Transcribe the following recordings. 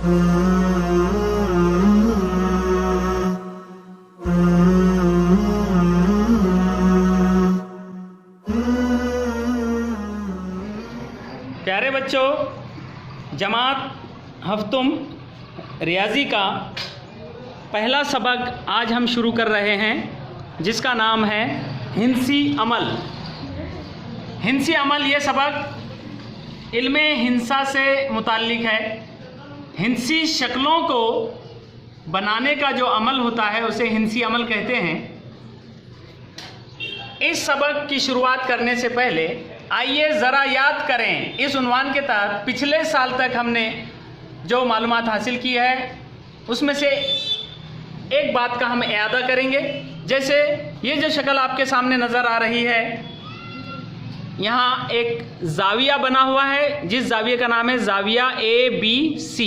प्यारे बच्चों, जमात हफ्तुम रियाजी का पहला सबक आज हम शुरू कर रहे हैं, जिसका नाम है हिंसी अमल। हिंसी अमल ये सबक इल्मे हिंसा से मुताल्लिक है। हिंसी शक्लों को बनाने का जो अमल होता है उसे हिंसी अमल कहते हैं। इस सबक की शुरुआत करने से पहले आइए ज़रा याद करें, इस उन्वान के तहत पिछले साल तक हमने जो मालूमात हासिल की है उसमें से एक बात का हम इयादा करेंगे। जैसे ये जो शक्ल आपके सामने नज़र आ रही है, यहाँ एक जाविया बना हुआ है जिस जाविये का नाम है जाविया ABC,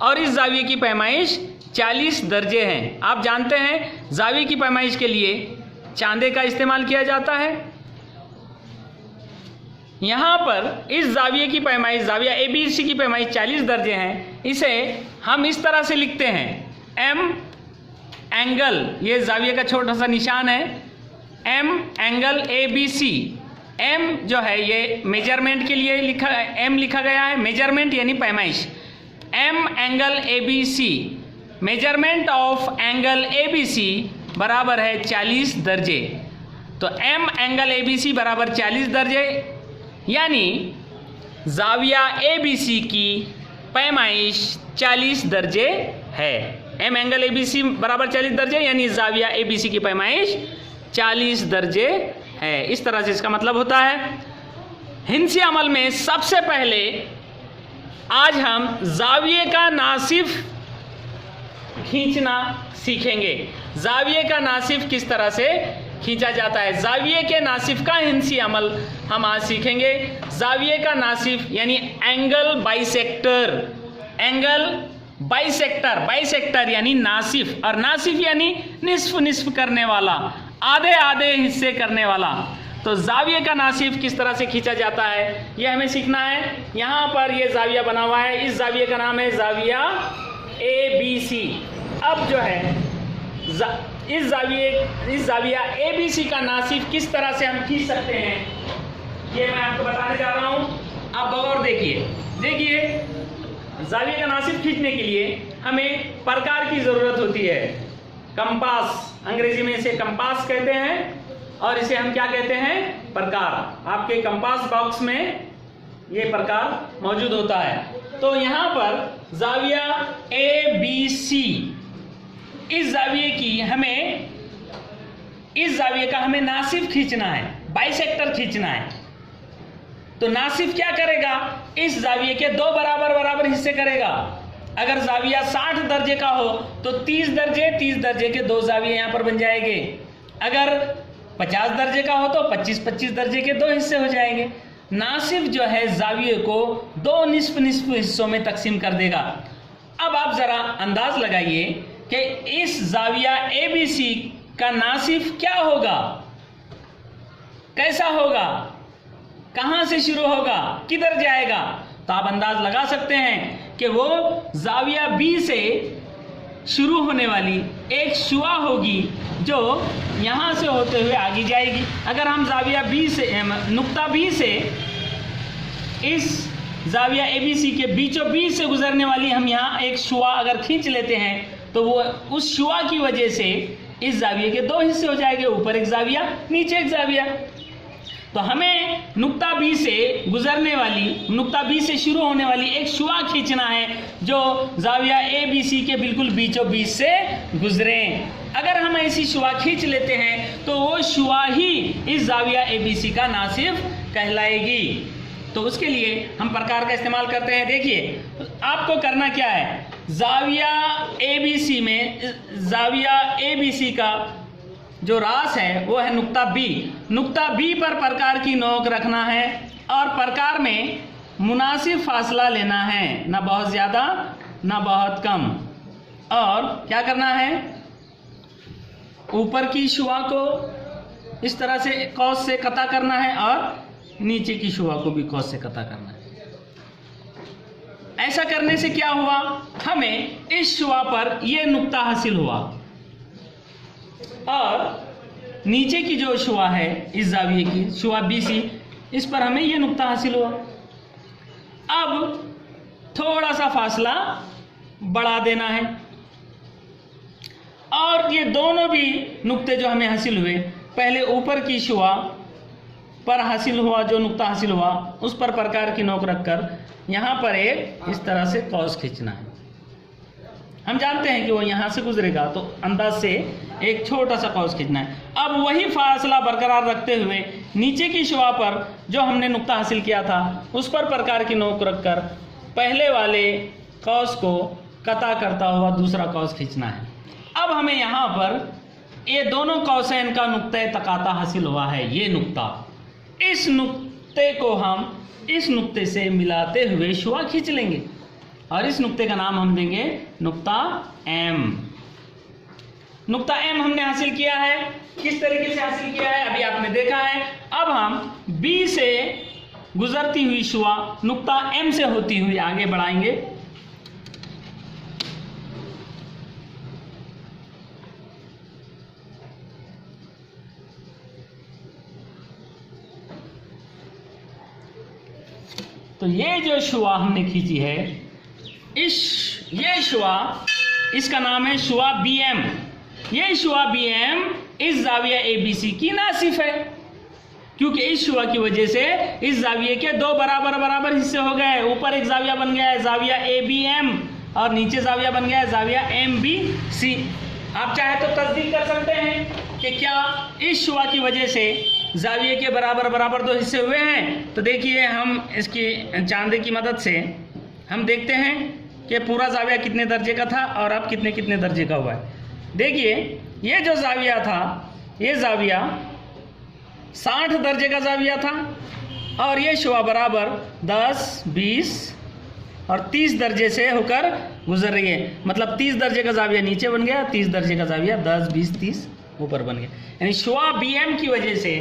और इस जाविये की पैमाइश 40 दर्जे हैं। आप जानते हैं जाविये की पैमाइश के लिए चांदे का इस्तेमाल किया जाता है। यहाँ पर इस जाविये की पैमाइश, जाविया ABC की पैमाइश 40 दर्जे हैं। इसे हम इस तरह से लिखते हैं, M एंगल, ये जाविये का छोटा सा निशान है, M एंगल ABC। M जो है ये मेजरमेंट के लिए लिखा, M लिखा गया है, मेजरमेंट यानी पैमाइश। M angle ABC, measurement of angle ABC बराबर है 40 दर्जे। तो M एंगल ABC बराबर 40 दर्जे, यानी जाविया ABC की पैमाइश 40 दर्जे है। M एंगल ABC बराबर 40 दर्जे, यानी जाविया ABC की पैमाइश 40 दर्जे है। इस तरह से इसका मतलब होता है। हिंसी अमल में सबसे पहले आज हम जाविये का नासिफ खींचना सीखेंगे। जाविये का नासिफ किस तरह से खींचा जाता है, जाविये के नासिफ का हिंसी अमल हम आज सीखेंगे। जाविये का नासिफ यानी angle bisector, angle bisector, bisector यानी नासिफ, और नासिफ यानी निस्फ निस्फ करने वाला, आधे आधे हिस्से करने वाला। तो जाविये का नासिफ किस तरह से खींचा जाता है यह हमें सीखना है। यहाँ पर यह जाविया बना हुआ है, इस जाविये का नाम है जाविया ABC। अब जो है इस जाविया ABC का नासिफ किस तरह से हम खींच सकते हैं ये मैं आपको बताने जा रहा हूँ। आप गौर देखिए जाविये का नासिफ खींचने के लिए हमें प्रकार की जरूरत होती है। कंपास, अंग्रेजी में इसे कंपास कहते हैं, और इसे हम क्या कहते हैं, प्रकार। आपके कंपास बॉक्स में ये प्रकार मौजूद होता है। तो यहाँ पर जाविया ABC, इस जाविये का हमें नासिफ खींचना है, बाइसेक्टर खींचना है। तो नासिफ क्या करेगा, इस जाविये के दो बराबर हिस्से करेगा। अगर जाविया 60 दर्जे का हो तो 30 दर्जे के दो जाविये यहाँ पर बन जाएंगे। अगर 50 दर्जे का हो तो 25 दर्जे के दो हिस्से हो जाएंगे। नासिफ जो है जाविये को दो निस्फ हिस्सों में तकसीम कर देगा। अब आप जरा अंदाज लगाइए कि इस जाविया ABC का नासिफ क्या होगा, कैसा होगा, कहां से शुरू होगा, किधर जाएगा। तो आप अंदाज लगा सकते हैं कि वो जाविया B से शुरू होने वाली एक शुआ होगी जो यहां से होते हुए आगे जाएगी। अगर हम जाविया B से, नुक्ता B से इस जाविया ABC के बीचों बीच से गुजरने वाली हम यहाँ एक शुआ अगर खींच लेते हैं तो वो उस शुआ की वजह से इस जाविये के दो हिस्से हो जाएंगे, ऊपर एक जाविया, नीचे एक जाविया। तो हमें नुक्ता B से गुजरने वाली, नुक्ता B से शुरू होने वाली एक शुआ खींचना है जो जाविया ABC के बिल्कुल बीचों बीच से गुजरे। अगर हम ऐसी शुआ खींच लेते हैं तो वो शुआ ही इस जाविया ABC का नासिफ कहलाएगी। तो उसके लिए हम प्रकार का इस्तेमाल करते हैं। देखिए आपको करना क्या है, जाविया ABC में, जाविया ABC का जो रास है वो है नुक्ता B। नुक्ता B पर प्रकार की नोक रखना है और प्रकार में मुनासिब फासला लेना है, ना बहुत ज़्यादा ना बहुत कम। और क्या करना है, ऊपर की शुआ को इस तरह से कौस से कता करना है और नीचे की शुआ को भी कौस से कता करना है। ऐसा करने से क्या हुआ, हमें इस शुआ पर ये नुक्ता हासिल हुआ और नीचे की जो शुआ है इस जाविये की, शुआ BC, इस पर हमें ये नुक्ता हासिल हुआ। अब थोड़ा सा फासला बढ़ा देना है और ये दोनों भी नुक्ते जो हमें हासिल हुए, पहले ऊपर की शुआ पर हासिल हुआ, जो नुक्ता हासिल हुआ उस पर प्रकार की नोक रखकर यहाँ पर एक इस तरह से कॉस खींचना है। हम जानते हैं कि वो यहाँ से गुजरेगा तो अंदाज से एक छोटा सा कॉस खींचना है। अब वही फासला बरकरार रखते हुए नीचे की शुआ पर जो हमने नुक्ता हासिल किया था उस पर प्रकार की नोक रखकर पहले वाले कॉस को कता करता हुआ दूसरा कॉस खींचना है। अब हमें यहाँ पर ये दोनों कौसैन का नुक्ते तकाता हासिल हुआ है। ये नुक्ता, इस नुक्ते को हम इस नुक्ते से मिलाते हुए शुआ खींच लेंगे और इस नुक्ते का नाम हम देंगे नुक्ता M। नुक्ता M हमने हासिल किया है। किस तरीके से हासिल किया है अभी आपने देखा है। अब हम B से गुजरती हुई शुआ नुक्ता M से होती हुई आगे बढ़ाएंगे। तो ये जो शुआ हमने खींची है, ये शुआ, इसका नाम है शुआ BM। ये शुआ BM इस जाविया ABC की नासिफ है, क्योंकि इस शुआ की वजह से इस जाविये के दो बराबर हिस्से हो गए। ऊपर एक जाविया बन गया है जाविया ABM और नीचे जाविया बन गया है जाविया MBC। आप चाहे तो तस्दीक कर सकते हैं कि क्या इस शुआ की वजह से जाविये के बराबर दो हिस्से हुए हैं। तो देखिए, हम इसकी चांदे की मदद से हम देखते हैं कि पूरा जाविया कितने दर्जे का था और अब कितने दर्जे का हुआ है। देखिए, ये जो जाविया था, ये जाविया 60 दर्जे का जाविया था और ये शुआ बराबर 10, 20 और 30 दर्जे से होकर गुजर रही है। मतलब 30 दर्जे का जाविया नीचे बन गया, 30 दर्जे का जाविया 10, 20, 30 ऊपर बन गया। यानी शुआ BM की वजह से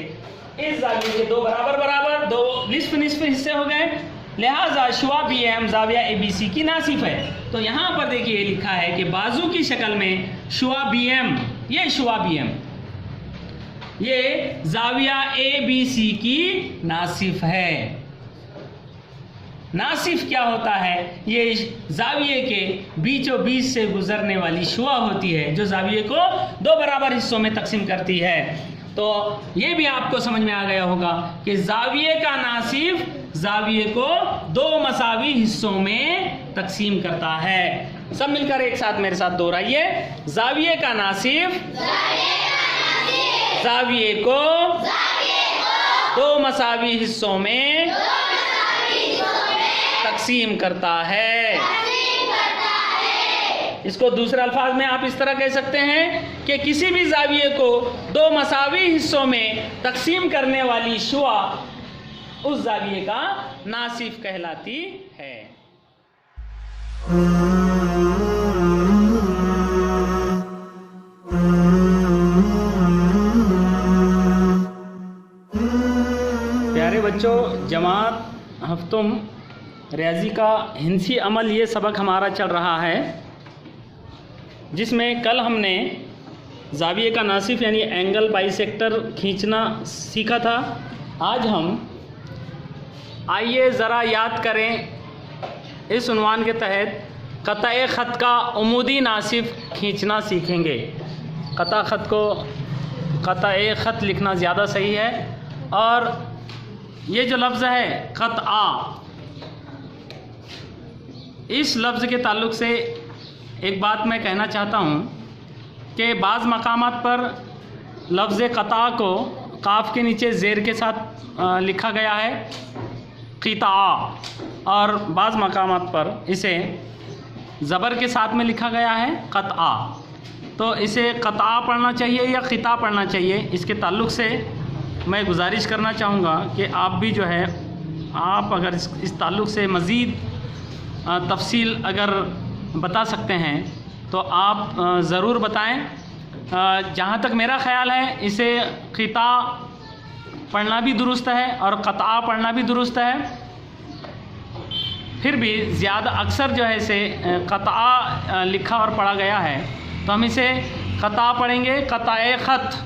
इस जाविये के दो बराबर दो निस्फ हिस्से हो गए, लिहाजा शुआ BM जाविया ABC की नासिफ है। तो यहाँ पर देखिए लिखा है कि बाजू की शक्ल में शुआ BM, ये शुआ BM ये जाविया ABC की नासिफ है। नासिफ क्या होता है? ये जाविये के बीचों बीच से गुजरने वाली शुआ होती है जो जाविये को दो बराबर हिस्सों में तकसीम करती है। तो ये भी आपको समझ में आ गया होगा कि जाविये का नासिफ जाविये को दो मसावी हिस्सों में तकसीम करता है। सब मिलकर एक साथ मेरे साथ दोहराइए। जाविये का नासिफ जाविये को दो मसावी हिस्सों में तकसीम करता है। इसको दूसरे अल्फाज में आप इस तरह कह सकते हैं कि किसी भी जाविये को दो मसावी हिस्सों में तकसीम करने वाली शुआ उस जाविये का नासिफ कहलाती है। प्यारे बच्चों, जमात हफ्तुम रियाजी का हिंसी अमल ये सबक हमारा चल रहा है, जिसमें कल हमने जाविये का नासिफ यानी एंगल बाइसेक्टर खींचना सीखा था। आज हम आइए ज़रा याद करें, इस उन्वान के तहत क़ताए ख़त का उमूदी नासिफ खींचना सीखेंगे। क़ताए ख़त लिखना ज़्यादा सही है। और ये जो लफ्ज़ है क़तआ, इस लफ्ज़ के ताल्लुक़ से एक बात मैं कहना चाहता हूँ कि बाज़ मकामात पर लफ्ज़ क़ता को काफ के नीचे ज़ेर के साथ लिखा गया है क़िता, और बाज़ मकामात पर इसे ज़बर के साथ में लिखा गया है क़तआ। तो इसे क़तआ पढ़ना चाहिए या क़िता पढ़ना चाहिए, इसके ताल्लुक़ से मैं गुजारिश करना चाहूँगा कि आप भी जो है, आप अगर इस ताल्लुक़ से मज़ीद तफसील अगर बता सकते हैं तो आप ज़रूर बताएं। जहाँ तक मेरा ख़्याल है, इसे क़िता पढ़ना भी दुरुस्त है और क़तआ पढ़ना भी दुरुस्त है। फिर भी ज़्यादा अक्सर जो है इसे क़ता लिखा और पढ़ा गया है, तो हम इसे क़ता पढ़ेंगे। क़ताए ख़त,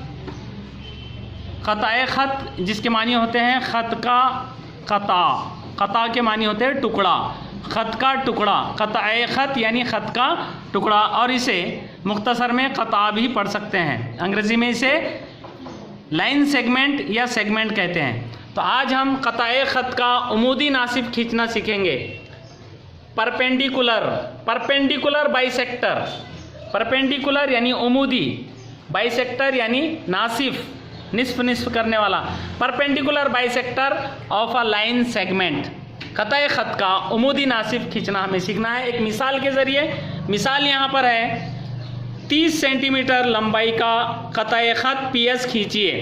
क़ताए ख़त जिसके मानी होते हैं ख़त का क़ता, क़ता के मानी होते हैं टुकड़ा, ख़त का टुकड़ा, क़ताए ख़त यानी ख़त का टुकड़ा। और इसे मुख्तसर में क़ता भी पढ़ सकते हैं, अंग्रेज़ी में इसे लाइन सेगमेंट या सेगमेंट कहते हैं। तो आज हम क़ताए ख़त का उमूदी नासिब खींचना सीखेंगे। परपेंडिकुलर, परपेंडिकुलर बाइसेक्टर, परपेंडिकुलर यानी उमूदी, बाइसेक्टर यानी नासिफ, निस्फ निस्फ करने वाला, perpendicular bisector of a line segment. क़ताए ख़त का उमूदी नासिब खींचना हमें सीखना है एक मिसाल के ज़रिए। मिसाल यहाँ पर है 30 सेंटीमीटर लंबाई का क़ताए ख़त PS खींचिए।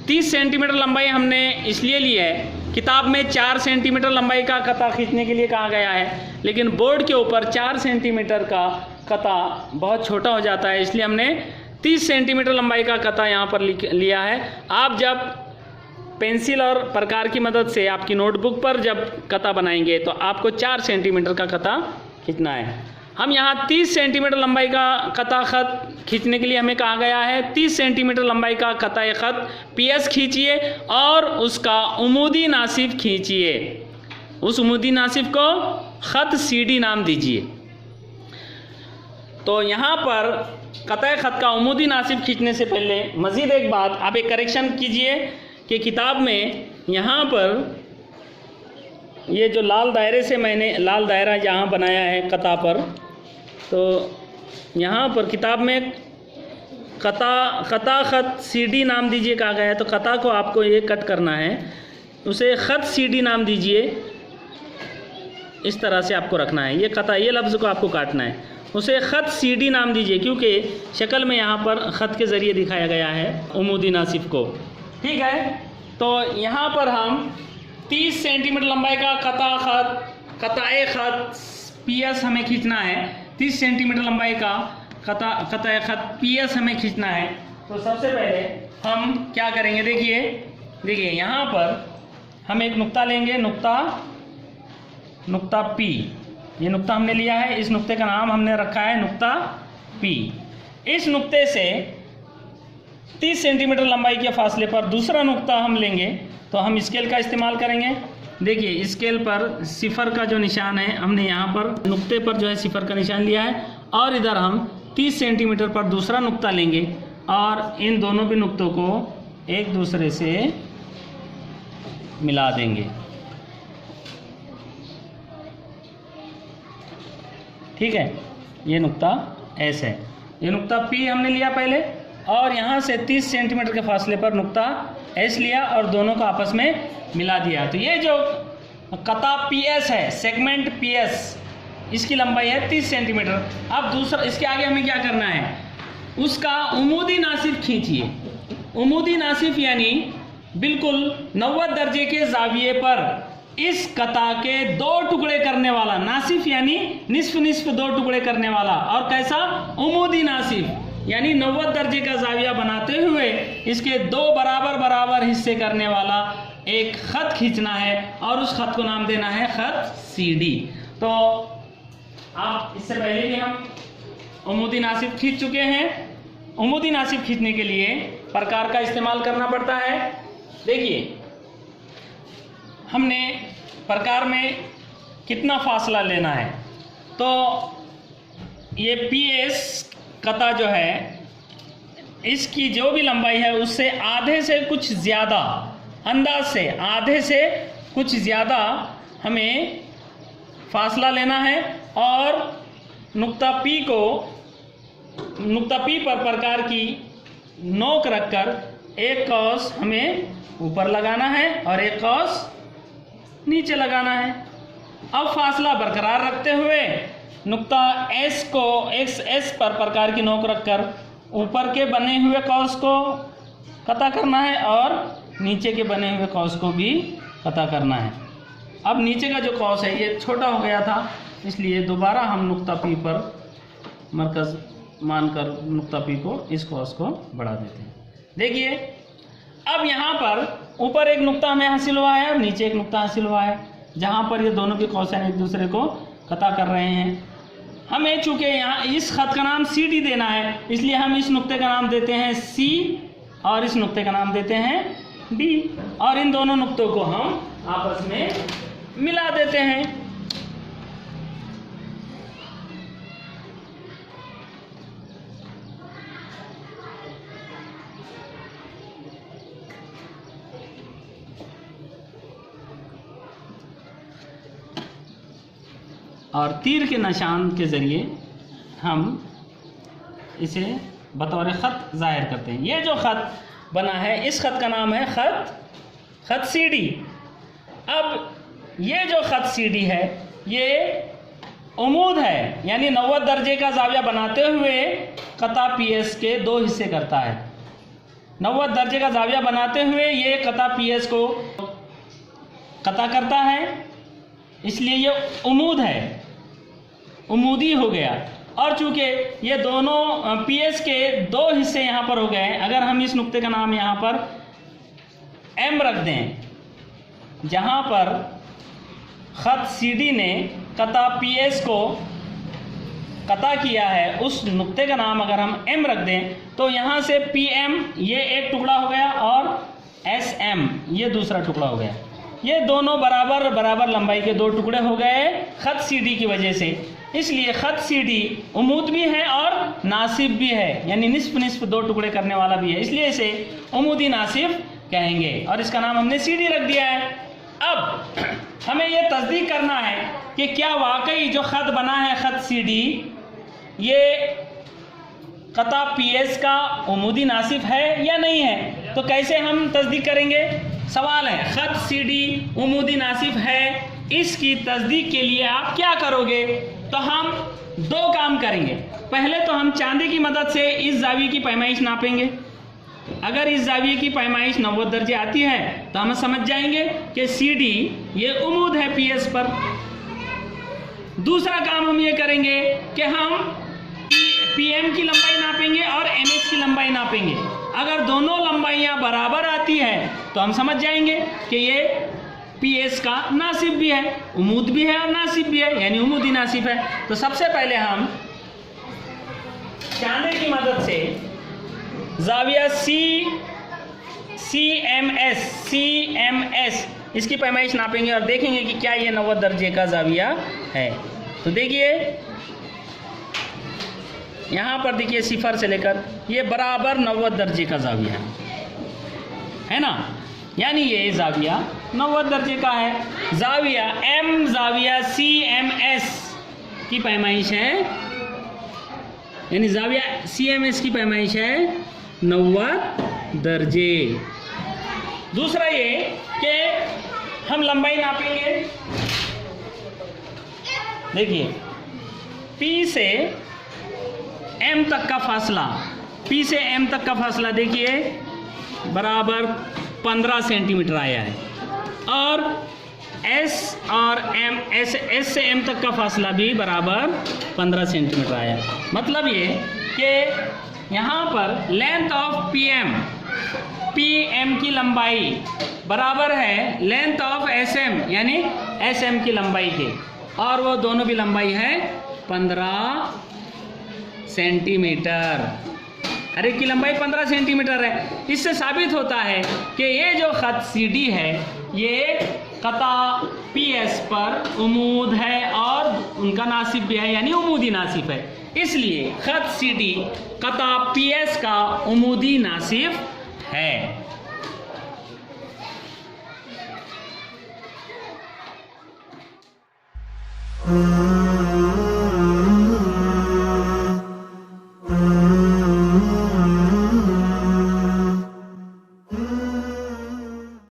30 सेंटीमीटर लंबाई हमने इसलिए ली है, किताब में 4 सेंटीमीटर लंबाई का क़ता खींचने के लिए कहा गया है, लेकिन बोर्ड के ऊपर 4 सेंटीमीटर का क़ता बहुत छोटा हो जाता है, इसलिए हमने 30 सेंटीमीटर लंबाई का क़ता यहाँ पर लिया है। आप जब पेंसिल और प्रकार की मदद से आपकी नोटबुक पर जब क़ता बनाएंगे तो आपको 4 सेंटीमीटर का क़ता खींचना है। हम यहाँ 30 सेंटीमीटर लंबाई का क़ता ख़त खींचने के लिए हमें कहा गया है 30 सेंटीमीटर लंबाई का क़ताए ख़त PS खींचिए और उसका उमूदी नासिब खींचिए। उस उमूदी नासिब को ख़त CD नाम दीजिए। तो यहाँ पर क़ताए ख़त का उमूदी नासिब खींचने से पहले मज़ीद एक बात, आप एक करेक्शन कीजिए कि किताब में यहाँ पर ये जो लाल दायरे से मैंने लाल दायरा यहाँ बनाया है क़ता पर, तो यहाँ पर किताब में क़ता ख़त CD नाम दीजिए कहा गया है, तो क़ता को आपको ये कट करना है, उसे ख़त CD नाम दीजिए। इस तरह से आपको रखना है, ये क़ता, ये लफ्ज़ को आपको काटना है, उसे ख़त CD नाम दीजिए, क्योंकि शक्ल में यहाँ पर ख़त के ज़रिए दिखाया गया है उमूदी नासिब को। ठीक है, तो यहाँ पर हम 30 सेंटीमीटर लंबाई का क़ताए ख़त PS हमें खींचना है। 30 सेंटीमीटर लंबाई का क़ताए ख़त PS हमें खींचना है। तो सबसे पहले हम क्या करेंगे, देखिए यहाँ पर हम एक नुक्ता लेंगे, नुक्ता P, ये नुक्ता हमने लिया है, इस नुक्ते का नाम हमने रखा है नुक्ता P। इस नुक्ते से 30 सेंटीमीटर लंबाई के फासले पर दूसरा नुक्ता हम लेंगे, तो हम स्केल का इस्तेमाल करेंगे। देखिए स्केल पर सिफर का जो निशान है, हमने यहाँ पर नुक्ते पर जो है सिफर का निशान लिया है, और इधर हम 30 सेंटीमीटर पर दूसरा नुक्ता लेंगे और इन दोनों भी नुक्तों को एक दूसरे से मिला देंगे। ठीक है, ये नुक्ता S है, ये नुक्ता P हमने लिया पहले, और यहाँ से 30 सेंटीमीटर के फासले पर नुक्ता S लिया और दोनों को आपस में मिला दिया। तो ये जो क़ता PS है, सेगमेंट PS, इसकी लंबाई है 30 सेंटीमीटर। अब दूसरा, इसके आगे हमें क्या करना है, उसका उमूदी नासिब खींचिए। उमूदी नासिब यानी बिल्कुल 90 दर्जे के ज़ाविये पर इस क़ता के 2 टुकड़े करने वाला, नासिफ यानी निस्फ निस्फ 2 टुकड़े करने वाला, और कैसा, उमूदी नासिफ यानी 90 दर्जे का ज़ाविया बनाते हुए इसके 2 बराबर बराबर हिस्से करने वाला एक ख़त खींचना है, और उस ख़त को नाम देना है ख़त CD। तो आप इससे पहले भी हम उमूदी नासिब खींच चुके हैं। उमूदी नासिब खींचने के लिए प्रकार का इस्तेमाल करना पड़ता है। देखिए हमने प्रकार में कितना फासला लेना है, तो ये PS क़ता जो है, इसकी जो भी लंबाई है उससे आधे से कुछ ज़्यादा, अंदाज से आधे से कुछ ज़्यादा हमें फासला लेना है, और नुक्ता P पर प्रकार की नोक रखकर एक कौस हमें ऊपर लगाना है और एक कौस नीचे लगाना है। अब फासला बरकरार रखते हुए नुक्ता S को S पर प्रकार की नोक रखकर ऊपर के बने हुए कौस को क़ता करना है और नीचे के बने हुए कौस को भी क़ता करना है। अब नीचे का जो कौस है ये छोटा हो गया था, इसलिए दोबारा हम नुक्ता P पर मरकज़ मानकर नुक्ता P को, इस कौस को बढ़ा देते हैं। देखिए अब यहाँ पर ऊपर एक नुक्ता हमें हासिल हुआ है और नीचे एक नुक्ता हासिल हुआ है। जहाँ पर ये दोनों के कोसाइन एक दूसरे को कता कर रहे हैं। हमें चूंकि यहाँ इस खत का नाम CD देना है, इसलिए हम इस नुक्ते का नाम देते हैं C और इस नुक्ते का नाम देते हैं D, और इन दोनों नुक्तों को हम आपस में मिला देते हैं। और तीर के निशान के ज़रिए हम इसे बतौर ख़त ज़ाहिर करते हैं। ये जो ख़त बना है, इस ख़त का नाम है ख़त CD। अब ये जो ख़त CD है, ये उमूद है, यानी 90 दर्जे का ज़ाविया बनाते हुए कता PS के 2 हिस्से करता है। 90 दर्जे का ज़ाविया बनाते हुए ये कता PS को कता करता है, इसलिए ये उमूद है, उमूदी हो गया। और चूंकि ये दोनों PS के 2 हिस्से यहाँ पर हो गए हैं, अगर हम इस नुक्ते का नाम यहाँ पर M रख दें, जहाँ पर ख़त CD ने कता PS को कता किया है, उस नुक्ते का नाम अगर हम M रख दें, तो यहाँ से PM ये एक टुकड़ा हो गया और SM ये दूसरा टुकड़ा हो गया। ये दोनों बराबर बराबर लंबाई के 2 टुकड़े हो गए ख़त CD की वजह से। इसलिए ख़त CD उमूद भी है और नासिब भी है, यानी निस्फ निस्फ 2 टुकड़े करने वाला भी है, इसलिए इसे उमूदी नासिब कहेंगे और इसका नाम हमने CD रख दिया है। अब हमें यह तस्दीक करना है कि क्या वाकई जो ख़त बना है ख़त CD, ये कता PS का उमूदी नासिब है या नहीं है। तो कैसे हम तस्दीक करेंगे? सवाल है, ख़त CD उमूदी नासिब है, इसकी तस्दीक के लिए आप क्या करोगे? तो हम 2 काम करेंगे। पहले तो हम चांदी की मदद से इस ज़ाविये की पैमाइश नापेंगे। अगर इस ज़ाविये की पैमाइश 90 दर्जे आती है तो हम समझ जाएंगे कि CD ये उमूद है PS पर। दूसरा काम हम ये करेंगे कि हम PM की लंबाई नापेंगे और MS की लंबाई नापेंगे। अगर दोनों लंबाइयाँ बराबर आती है तो हम समझ जाएंगे कि ये PS का नासिब भी है, उमूद भी है और नासिब भी है, यानी उमूदी नासिब है। तो सबसे पहले हम चांदे की मदद से ज़ाविया CMS इसकी पैमाइश नापेंगे और देखेंगे कि क्या ये 90 दर्जे का ज़ाविया है। तो देखिए यहाँ पर देखिए 0 से लेकर ये बराबर 90 दर्जे का ज़ाविया है ना, यानी ये ज़ाविया 90 दर्जे का है। ज़ाविया CMS की पैमाइश है, यानी ज़ाविया CMS की पैमाइश है 90 दर्जे। दूसरा ये कि हम लंबाई नापेंगे। देखिए P से M तक का फासला, P से M तक का फासला देखिए बराबर 15 सेंटीमीटर आया है, और S और M, S से M तक का फासला भी बराबर 15 सेंटीमीटर आया है। मतलब ये कि यहाँ पर लेंथ ऑफ PM की लंबाई बराबर है लेंथ ऑफ SM यानी SM की लंबाई के, और वो दोनों भी लंबाई है 15 सेंटीमीटर। हर एक की लंबाई 15 सेंटीमीटर है। इससे साबित होता है कि ये जो ख़त CD है ये कता PS पर उमूद है और उनका नासिब भी है, यानी उमूदी नासिब है। इसलिए ख़त CD कता PS का उमूदी नासिब है।